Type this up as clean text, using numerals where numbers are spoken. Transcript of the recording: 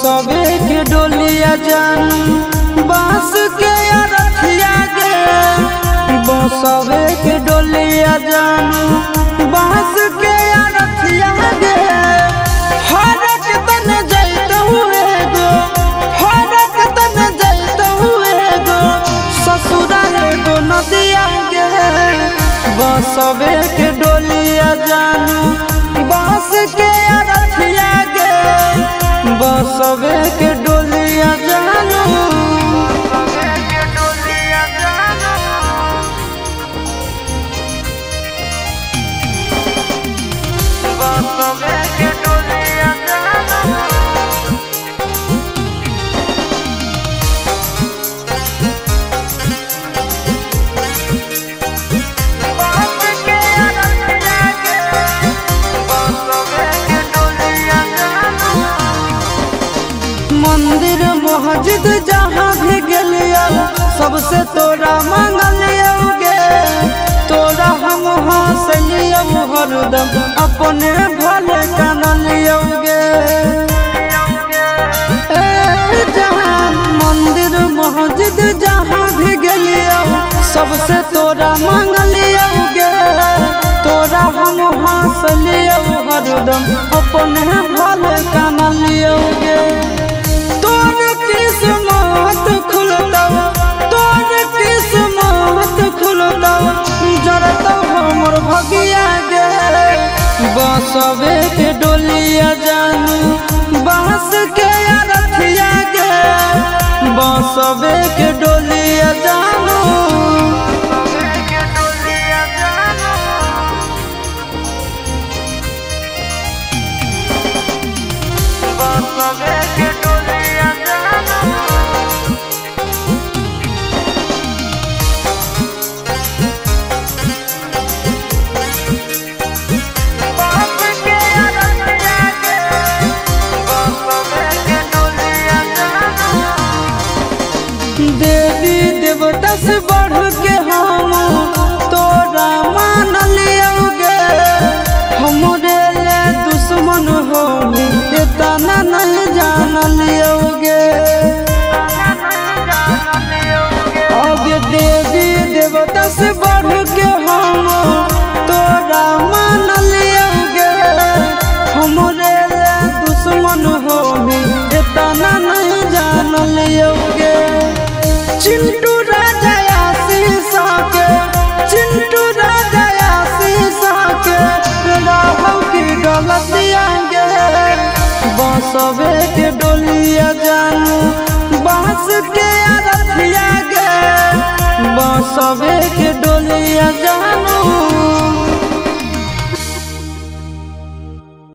बसवे के डोलिया जानू बांस के अरथिया गे। बसवे के डोलिया जानू बांस के अरथिया गे। हरक तन जैत हुए गो, हरक तन जैत हुए गो, ससुराल गो नदिया गे। बसवे के डोलिया जानू बांस के अरथिया गे। बसवे के डोलिया जानू बसवे के डोलिया जानू बांस के अरथिया गे। बसवे के डोलिया जानू मंदिर मस्जिद जहाँ भी गेलियो सबसे तोरा मंगलियो गे। तोरा हम हंसलियो हरदम अपने भले कानलियो गे। जहाँ मंदिर मस्जिद जहाँ भी गेलियो सबसे तोरा मंगलियो गे। तोरा हम हंसलियो हरदम अपने भले कानलियो गे। तोर किस्मत खुलतौ, तोर किस्मत खुलतौ, जरतौ हमर भगिया गे। बसवे के डोलिया जानू बांस के अरथिया गे। बसवे के डोलिया जानू बसवे के डोलिया जानू बांस के अरथिया गे। बसवे के डोलिया जानू देवी देवता से बढ़ के हम तोरा मानलियो गे। हमरे ले दुश्मन हो इतना नहीं जानलियो गे। आगे देवी देवता से बढ़ के हम तोरा मानलियो गे। हमरे ले दुश्मन हो इतना नहीं जानलियो गे। चिंटू राजा आशीष के, चिंटू राजा आशीष के राहु की गलतिया गे। बसवे के डोलिया जानू बांस के अरथिया गे। बसवे के डोलिया जानू